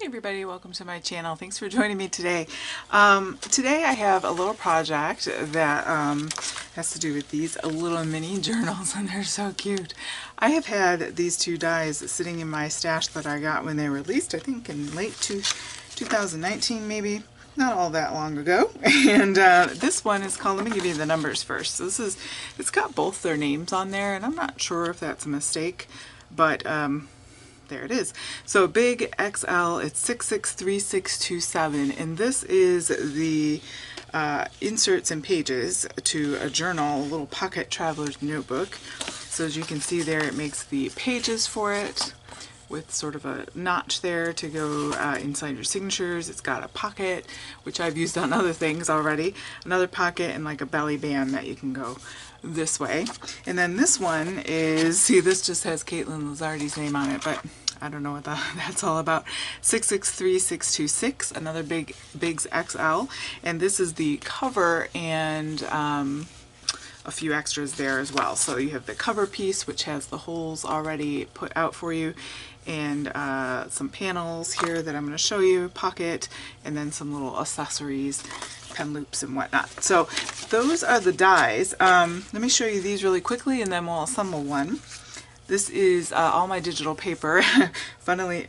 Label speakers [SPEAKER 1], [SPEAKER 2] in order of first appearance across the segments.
[SPEAKER 1] Hey everybody, welcome to my channel. Thanks for joining me today. Today I have a little project that has to do with these little mini journals, and they're so cute. I have had these two dies sitting in my stash that I got when they were released, I think in late 2019 maybe. Not all that long ago. And this one is called, let me give you the numbers first. So it's got both their names on there, and I'm not sure if that's a mistake, but there it is. So big XL, it's 663627, and this is the inserts and pages to a journal, a little pocket traveler's notebook. So as you can see there, it makes the pages for it with sort of a notch there to go inside your signatures. It's got a pocket, which I've used on other things already, another pocket, and like a belly band that you can go this way. And then this one is, see, this just has Caitlin Lizardi's name on it, but I don't know what that's all about. 663626, another Biggs XL, and this is the cover and a few extras there as well. So you have the cover piece, which has the holes already put out for you, and some panels here that I'm going to show you, pocket, and then some little accessories, pen loops and whatnot. So those are the dies. Let me show you these really quickly and then we'll assemble one. This is all my digital paper. Funnily,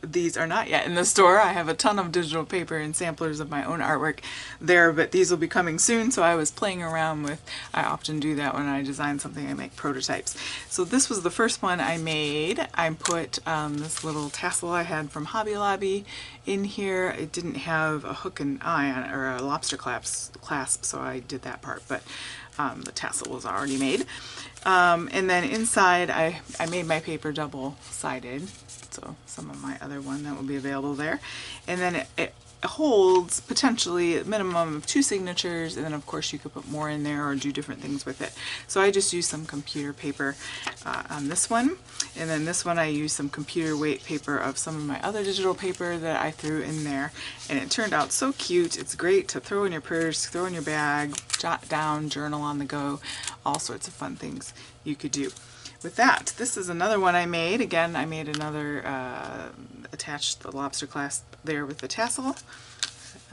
[SPEAKER 1] these are not yet in the store. I have a ton of digital paper and samplers of my own artwork there, but these will be coming soon, so I was playing around with, I often do that when I design something, I make prototypes. So this was the first one I made. I put this little tassel I had from Hobby Lobby in here. It didn't have a hook and eye on it, or a lobster clasp, so I did that part, but the tassel was already made. And then inside I made my paper double-sided, so some of my other one that will be available there. And then it holds potentially a minimum of 2 signatures, and then of course you could put more in there or do different things with it. So I just used some computer paper on this one, and then this one I used some computer weight paper of some of my other digital paper that I threw in there, and it turned out so cute. It's great to throw in your purse, throw in your bag, jot down, journal on the go, all sorts of fun things you could do with that. This is another one I made. Again, I made another, attached the lobster clasp there with the tassel.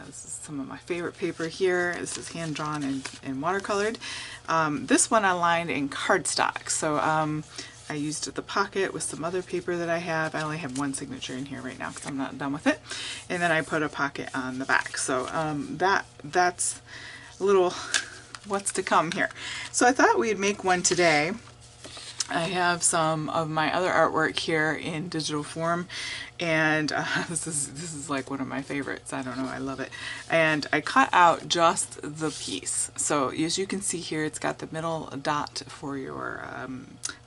[SPEAKER 1] This is some of my favorite paper here. This is hand drawn and watercolored. This one I lined in cardstock. So I used the pocket with some other paper that I have. I only have one signature in here right now because I'm not done with it. And then I put a pocket on the back. So that's a little what's to come here. So I thought we'd make one today. I have some of my other artwork here in digital form, and this is like one of my favorites. I don't know, I love it. And I cut out just the piece. So as you can see here, it's got the middle dot for your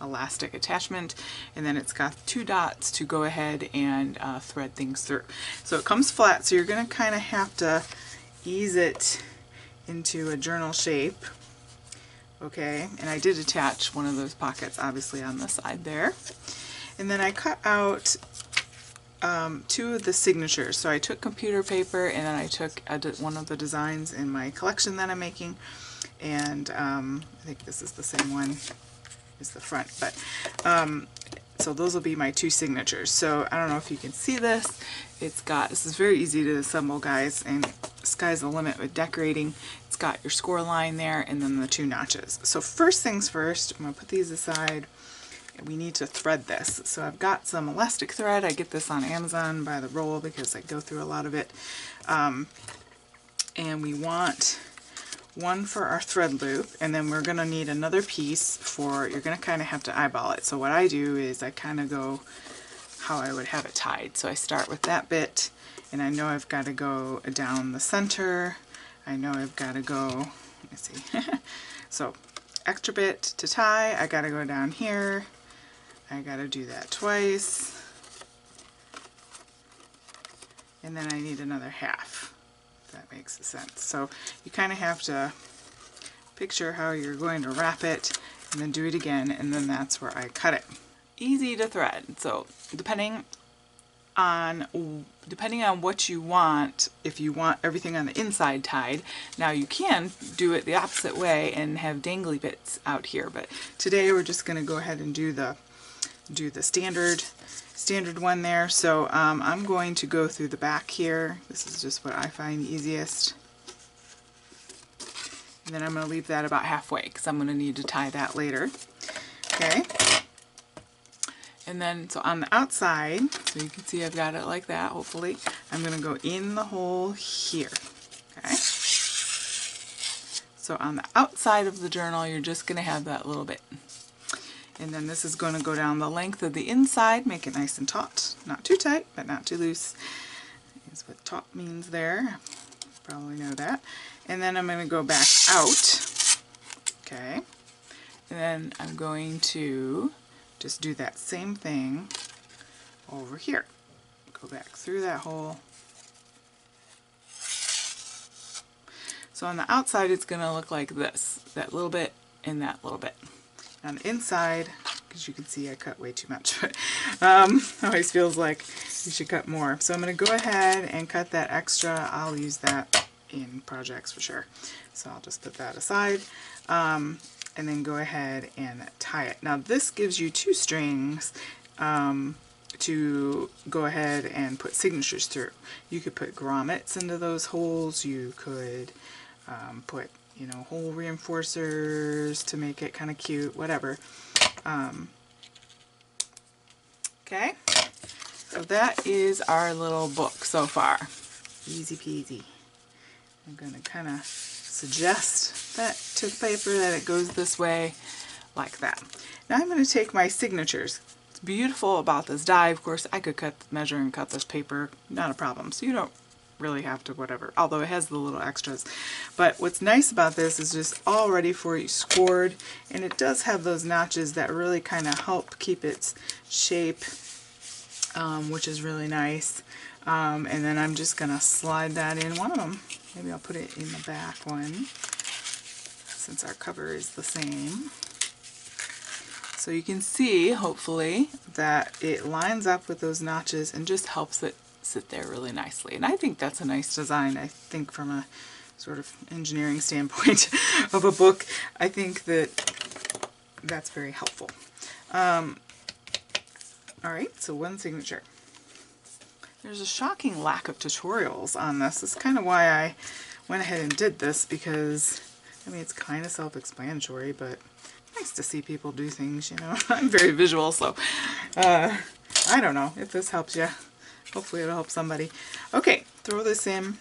[SPEAKER 1] elastic attachment, and then it's got 2 dots to go ahead and thread things through. So it comes flat, so you're going to kind of have to ease it into a journal shape. Okay, and I did attach one of those pockets obviously on the side there. And then I cut out 2 of the signatures. So I took computer paper, and then I took one of the designs in my collection that I'm making, and I think this is the same one as the front, but so those will be my 2 signatures. So I don't know if you can see this. This is very easy to assemble, guys, and sky's the limit with decorating. It's got your score line there, and then the 2 notches. So first things first, I'm going to put these aside. We need to thread this. So I've got some elastic thread. I get this on Amazon by the roll because I go through a lot of it. And we want one for our thread loop, and then we're going to need another piece for, you're going to kind of have to eyeball it. So what I do is I kind of go how I would have it tied. So I start with that bit, and I know I've got to go down the center. I know I've got to go, let me see. So extra bit to tie, I got to go down here. I got to do that twice. And then I need another half. If that makes sense. So you kind of have to picture how you're going to wrap it, and then do it again, and then that's where I cut it. Easy to thread. So depending on what you want, if you want everything on the inside tied, now you can do it the opposite way and have dangly bits out here, but today we're just going to go ahead and do the do the standard one there. So I'm going to go through the back here. This is just what I find easiest. And then I'm going to leave that about halfway because I'm going to need to tie that later. Okay. And then, so on the outside, so you can see I've got it like that, hopefully, I'm going to go in the hole here. Okay. So on the outside of the journal, you're just going to have that little bit. And then this is going to go down the length of the inside, make it nice and taut. Not too tight, but not too loose. Is what taut means there. You probably know that. And then I'm going to go back out. Okay. And then I'm going to just do that same thing over here. Go back through that hole. So on the outside it's going to look like this. That little bit and that little bit. On the inside, because you can see I cut way too much, but always feels like you should cut more. So I'm going to go ahead and cut that extra. I'll use that in projects for sure. So I'll just put that aside. And then go ahead and tie it. Now this gives you 2 strings to go ahead and put signatures through. You could put grommets into those holes. You could put, you know, hole reinforcers to make it kind of cute, whatever. Okay, so that is our little book so far. Easy peasy. I'm going to kind of suggest that to the paper that it goes this way, like that. Now I'm going to take my signatures. What's beautiful about this die, of course, I could measure and cut this paper, not a problem. So you don't really have to whatever, although it has the little extras. But what's nice about this is just all ready for you scored, and it does have those notches that really kind of help keep its shape, which is really nice. And then I'm just going to slide that in one of them. Maybe I'll put it in the back one, since our cover is the same. So you can see, hopefully, that it lines up with those notches and just helps it sit there really nicely. And I think that's a nice design. I think from a sort of engineering standpoint of a book, I think that that's very helpful. Alright, so one signature. There's a shocking lack of tutorials on this. That's kind of why I went ahead and did this, because, I mean, it's kind of self-explanatory, but nice to see people do things, you know. I'm very visual, so I don't know if this helps you. Hopefully it'll help somebody. Okay, throw this in.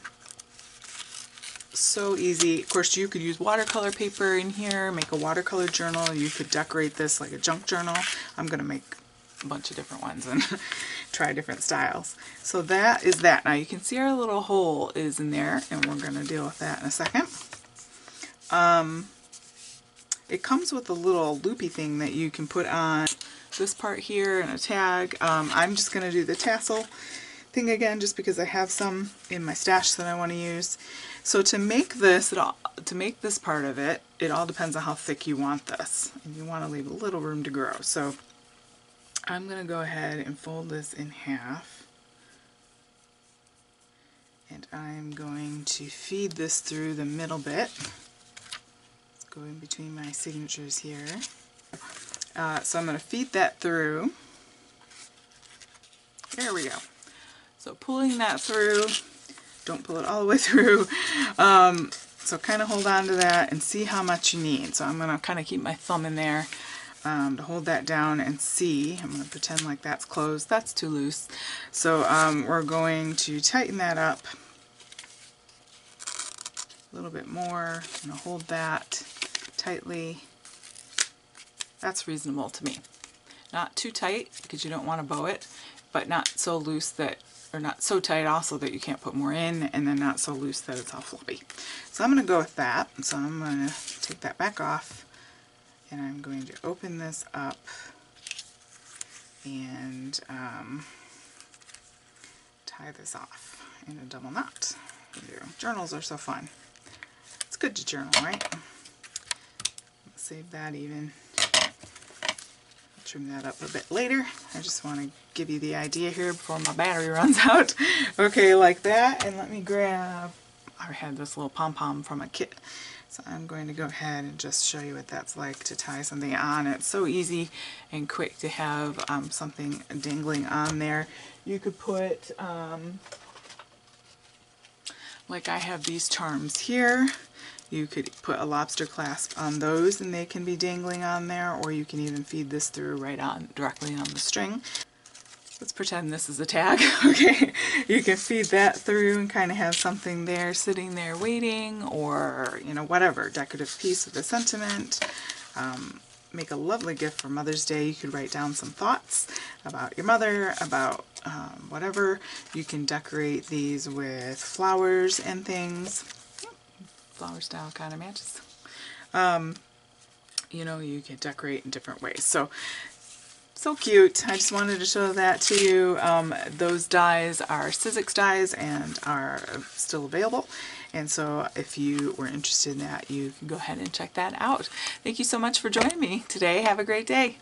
[SPEAKER 1] So easy. Of course, you could use watercolor paper in here, make a watercolor journal. You could decorate this like a junk journal. I'm going to make a bunch of different ones and try different styles. So that is that. Now you can see our little hole is in there, and we're going to deal with that in a second. It comes with a little loopy thing that you can put on this part here and a tag. I'm just going to do the tassel thing again just because I have some in my stash that I want to use. So to make this, to make this part of it, it all depends on how thick you want this. And you want to leave a little room to grow. So I'm going to go ahead and fold this in half. And I'm going to feed this through the middle bit. Let's go in between my signatures here. So I'm going to feed that through. There we go. So pulling that through, don't pull it all the way through. So kind of hold on to that and see how much you need. So I'm going to kind of keep my thumb in there to hold that down and see. I'm going to pretend like that's closed. That's too loose. So we're going to tighten that up a little bit more. I'm going to hold that tightly. That's reasonable to me. Not too tight because you don't want to bow it, but not so loose that, or not so tight also that you can't put more in, and then not so loose that it's all floppy. So I'm going to go with that. So I'm going to take that back off, and I'm going to open this up and tie this off in a double knot. Journals are so fun. It's good to journal, right? Save that even. Trim that up a bit later. I just want to give you the idea here before my battery runs out. Okay, like that. And let me grab, I had this little pom-pom from a kit So I'm going to go ahead and just show you what that's like to tie something on. It's so easy and quick to have something dangling on there. You could put, like I have these charms here, you could put a lobster clasp on those and they can be dangling on there, or you can even feed this through right on directly on the string. Let's pretend this is a tag. Okay, you can feed that through and kind of have something there sitting there waiting, or you know, whatever, decorative piece with a sentiment. Make a lovely gift for Mother's Day. You could write down some thoughts about your mother, about whatever. You can decorate these with flowers and things. Flower style kind of matches. You know, you can decorate in different ways. So cute. I just wanted to show that to you. Those dies are Sizzix dies and are still available. And so if you were interested in that, you can go ahead and check that out. Thank you so much for joining me today. Have a great day.